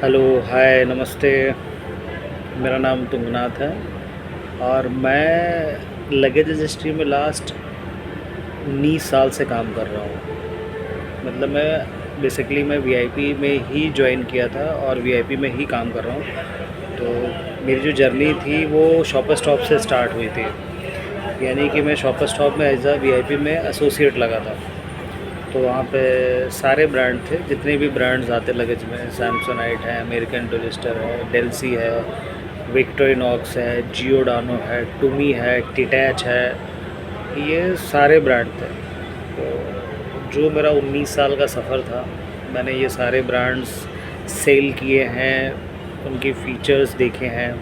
Hello, हाय, नमस्ते। मेरा नाम तुंगनाथ है और मैं लगेज इंडस्ट्री में लास्ट 19 साल से काम कर रहा हूँ। मतलब मैं वीआईपी में ही जॉइन किया था और वीआईपी में ही काम कर रहा हूँ। तो मेरी जो जर्नी थी वो शॉपर स्टॉप से स्टार्ट हुई थी। यानी कि मैं शॉपर स्टॉप में एज अ वीआईपी में एसोसिएट लगा था। तो वहाँ पे सारे ब्रांड थे, जितने भी ब्रांड्स आते लगेज में, सैमसोनाइट है, अमेरिकन टूरिस्टर है, डेल्सी है, विक्टोरिनॉक्स है, जियोडानो है, टुमी है, टिटैच है, ये सारे ब्रांड थे। तो जो मेरा 19 साल का सफ़र था, मैंने ये सारे ब्रांड्स सेल किए हैं, उनके फ़ीचर्स देखे हैं,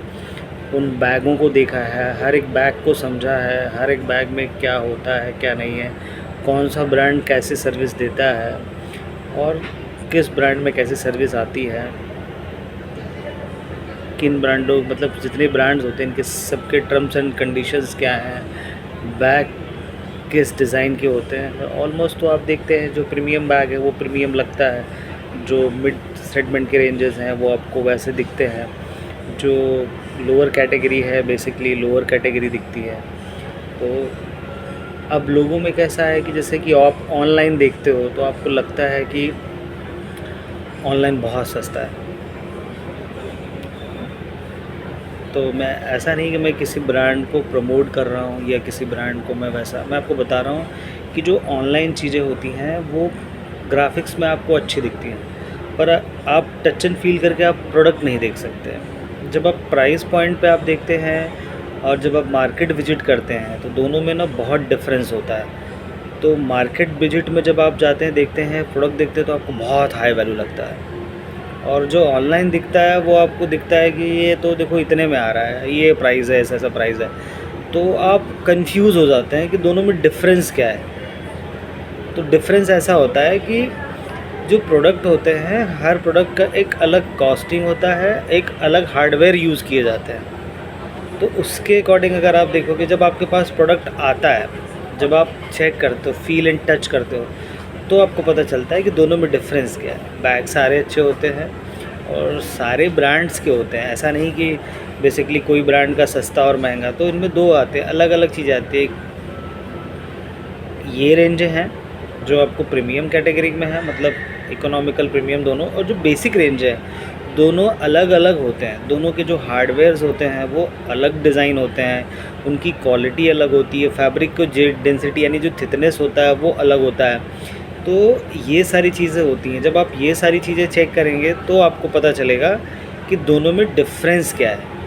उन बैगों को देखा है, हर एक बैग को समझा है, हर एक बैग में क्या होता है क्या नहीं है, कौन सा ब्रांड कैसे सर्विस देता है और किस ब्रांड में कैसी सर्विस आती है, किन ब्रांडों मतलब जितने ब्रांड्स होते हैं इनके सबके टर्म्स एंड कंडीशंस क्या हैं, बैग किस डिज़ाइन के होते हैं। ऑलमोस्ट तो आप देखते हैं जो प्रीमियम बैग है वो प्रीमियम लगता है, जो मिड सेगमेंट के रेंजेस हैं वो आपको वैसे दिखते हैं, जो लोअर कैटेगरी है बेसिकली लोअर कैटेगरी दिखती है। तो अब लोगों में कैसा है कि जैसे कि आप ऑनलाइन देखते हो तो आपको लगता है कि ऑनलाइन बहुत सस्ता है। तो मैं ऐसा नहीं कि मैं किसी ब्रांड को प्रमोट कर रहा हूँ या किसी ब्रांड को मैं आपको बता रहा हूँ कि जो ऑनलाइन चीज़ें होती हैं वो ग्राफिक्स में आपको अच्छी दिखती हैं, पर आप टच एंड फील करके आप प्रोडक्ट नहीं देख सकते हैं। जब आप प्राइस पॉइंट पे आप देखते हैं और जब आप मार्केट विजिट करते हैं तो दोनों में ना बहुत डिफरेंस होता है। तो मार्केट विजिट में जब आप जाते हैं, देखते हैं, प्रोडक्ट देखते हैं तो आपको बहुत हाई वैल्यू लगता है, और जो ऑनलाइन दिखता है वो आपको दिखता है कि ये तो देखो इतने में आ रहा है, ये प्राइस है, ऐसा ऐसा प्राइस है। तो आप कंफ्यूज हो जाते हैं कि दोनों में डिफरेंस क्या है। तो डिफरेंस ऐसा होता है कि जो प्रोडक्ट होते हैं हर प्रोडक्ट का एक अलग कॉस्टिंग होता है, एक अलग हार्डवेयर यूज़ किए जाते हैं। तो उसके अकॉर्डिंग अगर आप देखोगे, जब आपके पास प्रोडक्ट आता है, जब आप चेक करते हो, फील एंड टच करते हो, तो आपको पता चलता है कि दोनों में डिफरेंस क्या है। बैग सारे अच्छे होते हैं और सारे ब्रांड्स के होते हैं। ऐसा नहीं कि बेसिकली कोई ब्रांड का सस्ता और महंगा, तो इनमें दो आते हैं, अलग अलग चीज़ें आती है। ये रेंज हैं जो आपको प्रीमियम कैटेगरी में है, मतलब इकोनॉमिकल प्रीमियम दोनों, और जो बेसिक रेंज है दोनों अलग अलग होते हैं। दोनों के जो हार्डवेयर्स होते हैं वो अलग डिज़ाइन होते हैं, उनकी क्वालिटी अलग होती है, फैब्रिक को जे डेंसिटी यानी जो थिकनेस होता है वो अलग होता है। तो ये सारी चीज़ें होती हैं। जब आप ये सारी चीज़ें चेक करेंगे तो आपको पता चलेगा कि दोनों में डिफरेंस क्या है।